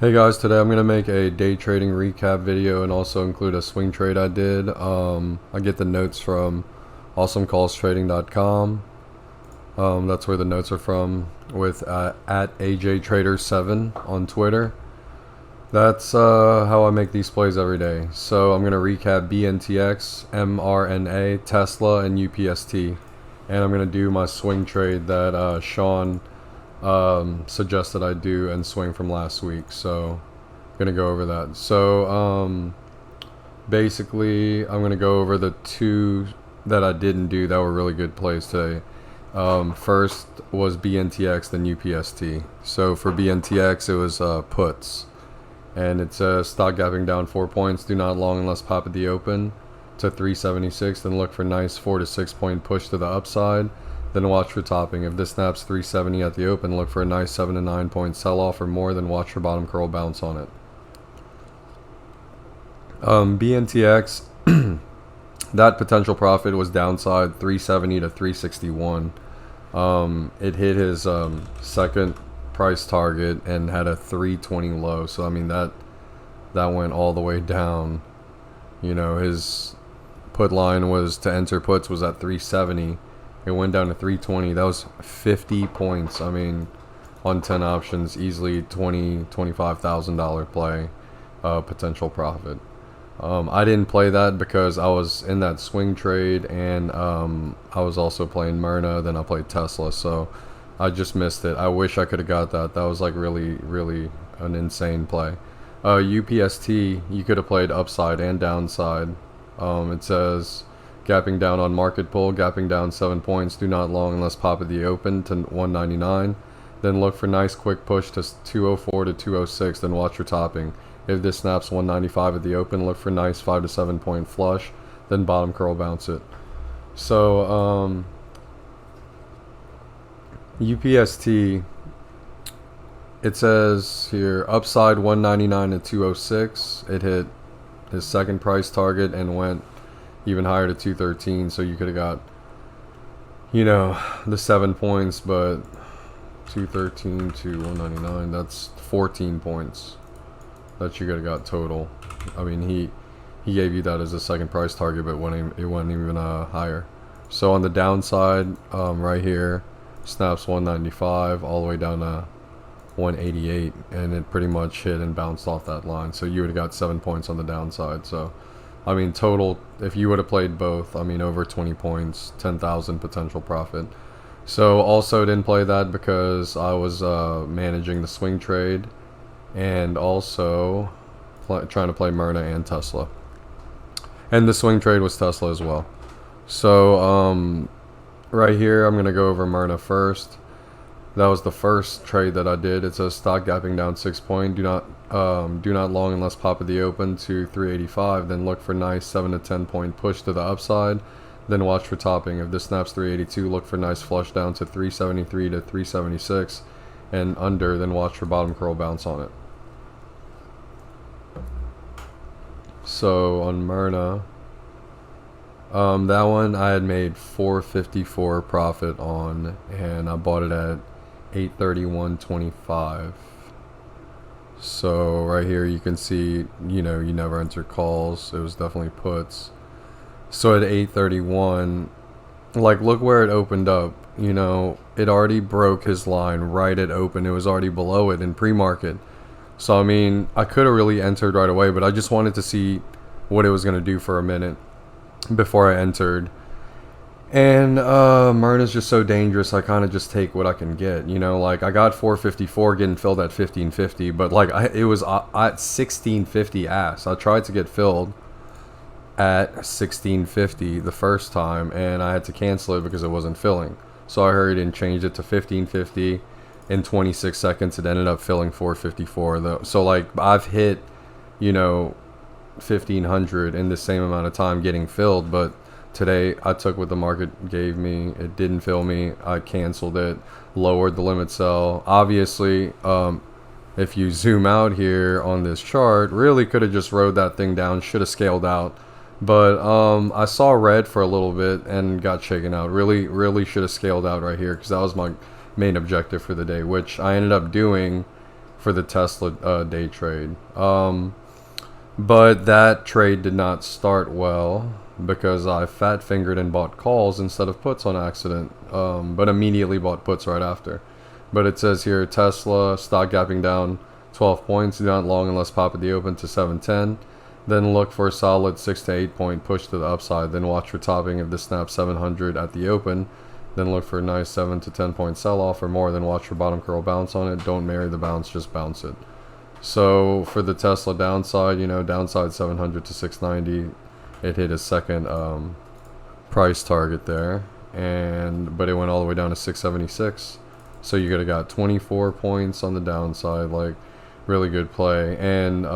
Hey guys, today I'm going to make a day trading recap video and also include a swing trade I did. I get the notes from awesomecallstrading.com. That's where the notes are from, with at AJTrader7 on Twitter. That's how I make these plays every day. So I'm going to recap BNTX, MRNA, TSLA, and UPST. And I'm going to do my swing trade that Sean suggested I do and swing from last week. So I'm gonna go over that. So basically I'm gonna go over the two that I didn't do that were really good plays today. First was BNTX, then UPST. So for BNTX it was puts, and it says stock gapping down 4 points, do not long unless pop at the open to 376, then look for nice 4 to 6 point push to the upside, then watch for topping. If this snaps 370 at the open, look for a nice 7 to 9 point sell-off or more, then watch for bottom curl bounce on it. BNTX, that potential profit was downside 370 to 361. It hit his second price target and had a 320 low. So I mean that went all the way down. You know, his put line was to enter puts was at 370. It went down to 320. That was 50 points. I mean, on 10 options, easily $25,000 play, potential profit. I didn't play that because I was in that swing trade, and I was also playing MRNA. Then I played TSLA, so I just missed it. I wish I could have got that. That was like really an insane play. UPST, you could have played upside and downside. It says gapping down on market pull, gapping down 7 points, do not long unless pop at the open to 199, then look for nice quick push to 204 to 206, then watch your topping. If this snaps 195 at the open, look for nice 5 to 7 point flush, then bottom curl bounce it. So UPST, it says here upside 199 to 206. It hit his second price target and went even higher to 213, so you could have got, you know, the 7 points, but 213 to 199, that's 14 points that you could have got total. I mean, he gave you that as a second price target, but it wasn't even higher. So on the downside, right here, snaps 195 all the way down to 188, and it pretty much hit and bounced off that line, so you would have got 7 points on the downside. So I mean, total, if you would have played both, I mean, over 20 points, 10,000 potential profit. So also didn't play that because I was managing the swing trade, and also trying to play MRNA and TSLA. And the swing trade was TSLA as well. So right here, I'm going to go over MRNA first. That was the first trade that I did. It says stock gapping down 6 point. Do not long unless pop at the open to 385. Then look for nice 7 to 10 point push to the upside. Then watch for topping. If this snaps 382, look for nice flush down to 373 to 376 and under. Then watch for bottom curl bounce on it. So on MRNA, that one I had made 454 profit on, and I bought it at 831.25. So right here you can see, you know, you never enter calls. It was definitely puts. So at 831, like, look where it opened up. You know, it already broke his line right at open. It was already below it in pre-market. So I mean, I could have really entered right away, but I just wanted to see what it was going to do for a minute before I entered. And MRNA's just so dangerous. I kind of just take what I can get, you know. Like, I got 454 getting filled at 1550, but like it was at 1650 ass. I tried to get filled at 1650 the first time, and I had to cancel it because it wasn't filling. So I hurried and changed it to 1550 in 26 seconds. It ended up filling 454 though. So like, I've hit, you know, 1500 in the same amount of time getting filled, but today I took what the market gave me. It didn't fill me. I canceled it, lowered the limit sell. Obviously, if you zoom out here on this chart, really could have just rode that thing down, should have scaled out. But I saw red for a little bit and got shaken out. Really should have scaled out right here, because that was my main objective for the day, which I ended up doing for the Tesla day trade. But that trade did not start well because I fat fingered and bought calls instead of puts on accident, but immediately bought puts right after. But it says here Tesla stock gapping down 12 points, do not long unless pop at the open to 710. Then look for a solid 6 to 8 point push to the upside. Then watch for topping if this snaps 700 at the open. Then look for a nice 7 to 10 point sell off or more. Then watch for bottom curl bounce on it. Don't marry the bounce, just bounce it. So for the Tesla downside, you know, downside 700 to 690, it hit a second price target there, but it went all the way down to 676. So you could have got 24 points on the downside, like really good play. And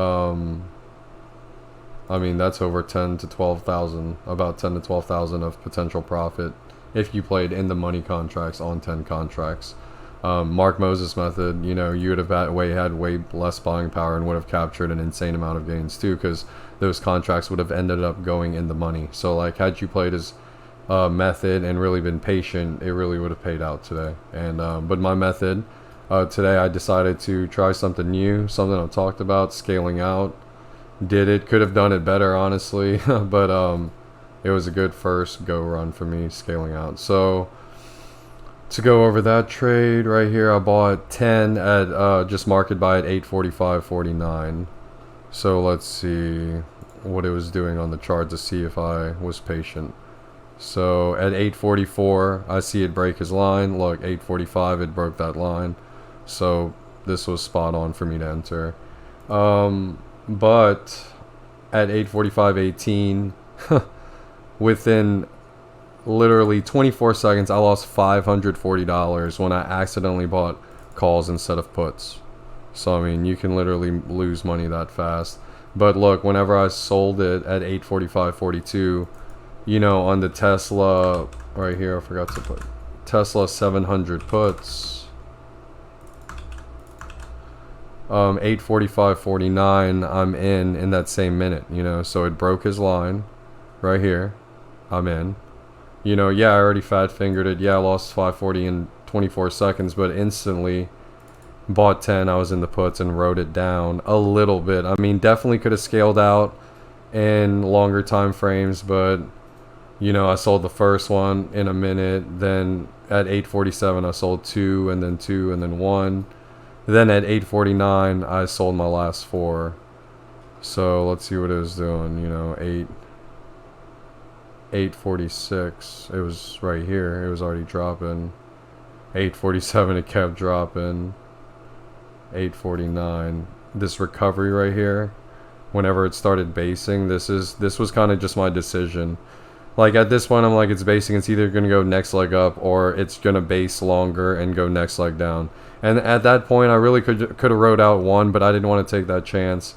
I mean, that's over 10 to 12,000, about 10 to 12,000 of potential profit if you played in the money contracts on 10 contracts. Mark Moses method, you know, you would have had way less buying power and would have captured an insane amount of gains too, because those contracts would have ended up going in the money. So like, had you played his method and really been patient, it really would have paid out today. And but my method today, I decided to try something new, something I've talked about, scaling out. Did it, could have done it better, honestly, but it was a good first go run for me, scaling out. So to go over that trade right here, I bought 10 at just market buy at 845.49. So let's see what it was doing on the chart to see if I was patient. So at 844, I see it break his line. Look, 845, it broke that line. So this was spot on for me to enter. But at 845.18, within literally 24 seconds, I lost $540 when I accidentally bought calls instead of puts. So, I mean, you can literally lose money that fast. But look, whenever I sold it at 845.42, you know, on the Tesla right here, I forgot to put Tesla 700 puts. 845.49, I'm in that same minute, you know, so it broke his line right here. I'm in, you know, yeah, I already fat fingered it. Yeah, I lost 540 in 24 seconds, but instantly bought 10. I was in the puts and wrote it down a little bit. I mean, definitely could have scaled out in longer time frames, but you know, I sold the first one in a minute. Then at 847, I sold 2 and then 2 and then 1. Then at 849, I sold my last 4. So let's see what it was doing. You know, 846. It was right here. It was already dropping. 847. It kept dropping. 849. This recovery right here. Whenever it started basing, this was kind of just my decision. Like at this point, I'm like, it's basing. It's either gonna go next leg up or it's gonna base longer and go next leg down. And at that point, I really could have wrote out 1, but I didn't want to take that chance.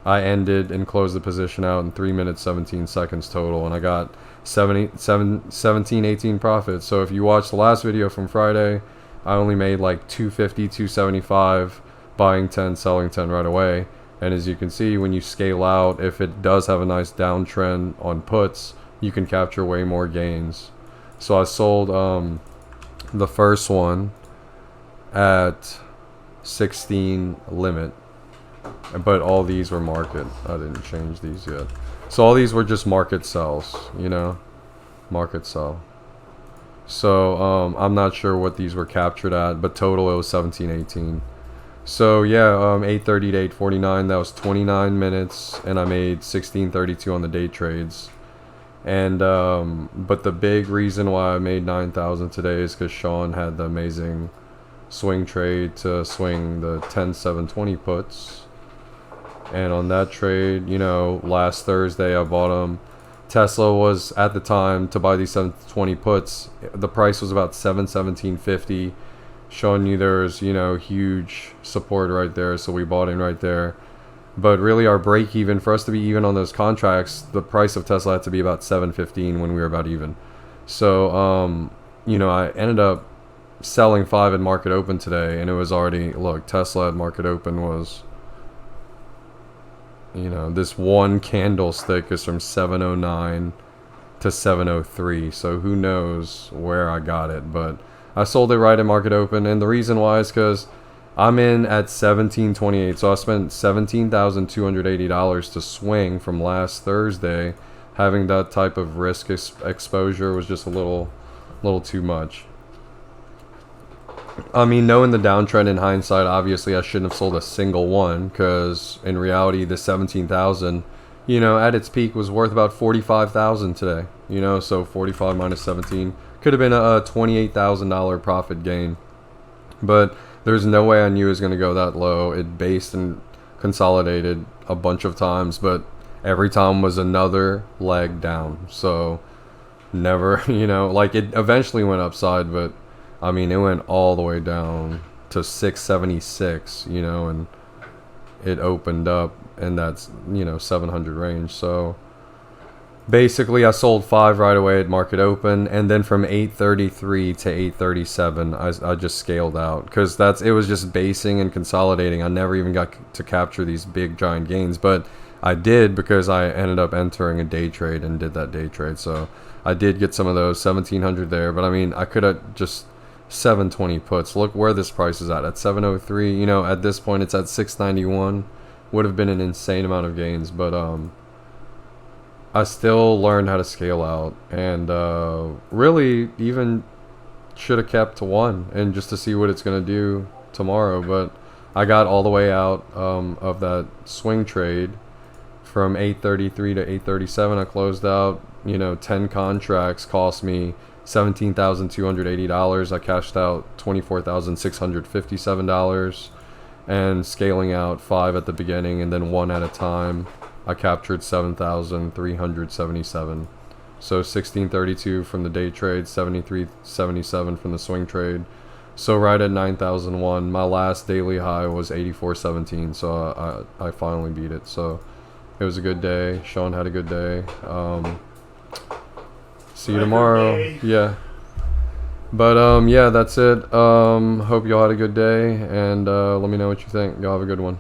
I ended and closed the position out in 3 minutes 17 seconds total, and I got 18 profits. So if you watched the last video from Friday, I only made like 250, 275, buying 10, selling 10 right away. And as you can see, when you scale out, if it does have a nice downtrend on puts, you can capture way more gains. So I sold the first one at 16 limit, but all these were market. I didn't change these yet. So all these were just market sells, you know, market sell. So I'm not sure what these were captured at, but total it was 17.18. So yeah, 830 to 849, that was 29 minutes, and I made 1632 on the day trades. And but the big reason why I made 9,000 today is because Sean had the amazing swing trade to swing the 10-7-20 puts. And on that trade, you know, last Thursday I bought them. Tesla was at the time to buy these 720 puts, the price was about $717.50, showing you there's, you know, huge support right there, so we bought in right there. But really our break even, for us to be even on those contracts, the price of Tesla had to be about $715 when we were about even. So you know, I ended up selling 5 at market open today, and it was already, look, Tesla at market open was, you know, this one candlestick is from 709 to 703, so who knows where I got it. But I sold it right at market open, and the reason why is because I'm in at 1728, so I spent $17,280 to swing from last Thursday. Having that type of risk exposure was just a little too much. I mean, knowing the downtrend in hindsight, obviously I shouldn't have sold a single one, because in reality, the 17,000, you know, at its peak was worth about 45,000 today. You know, so 45 minus 17 could have been a $28,000 profit gain, but there's no way I knew it was going to go that low. It based and consolidated a bunch of times, but every time was another leg down. So never, you know, like it eventually went upside, but I mean, it went all the way down to 676, you know, and it opened up in that, you know, 700 range. So basically I sold 5 right away at market open, and then from 833 to 837 I just scaled out, because it was just basing and consolidating. I never even got to capture these big giant gains, but I did, because I ended up entering a day trade and did that day trade. So I did get some of those 1700 there, but I mean, I could have just 720 puts. Look where this price is at 703. You know, at this point it's at 691. Would have been an insane amount of gains, but I still learned how to scale out, and really even should have kept to one and just to see what it's gonna do tomorrow. But I got all the way out of that swing trade from 833 to 837. I closed out, you know, 10 contracts, cost me $17,280. I cashed out $24,657, and scaling out 5 at the beginning and then 1 at a time, I captured 7,377. So 1632 from the day trade, 73.77 from the swing trade. So right at 9,001. My last daily high was 84.17. So I finally beat it. So it was a good day. Sean had a good day. See you tomorrow. Yeah. But yeah, that's it. Hope y'all had a good day, and let me know what you think. Y'all have a good one.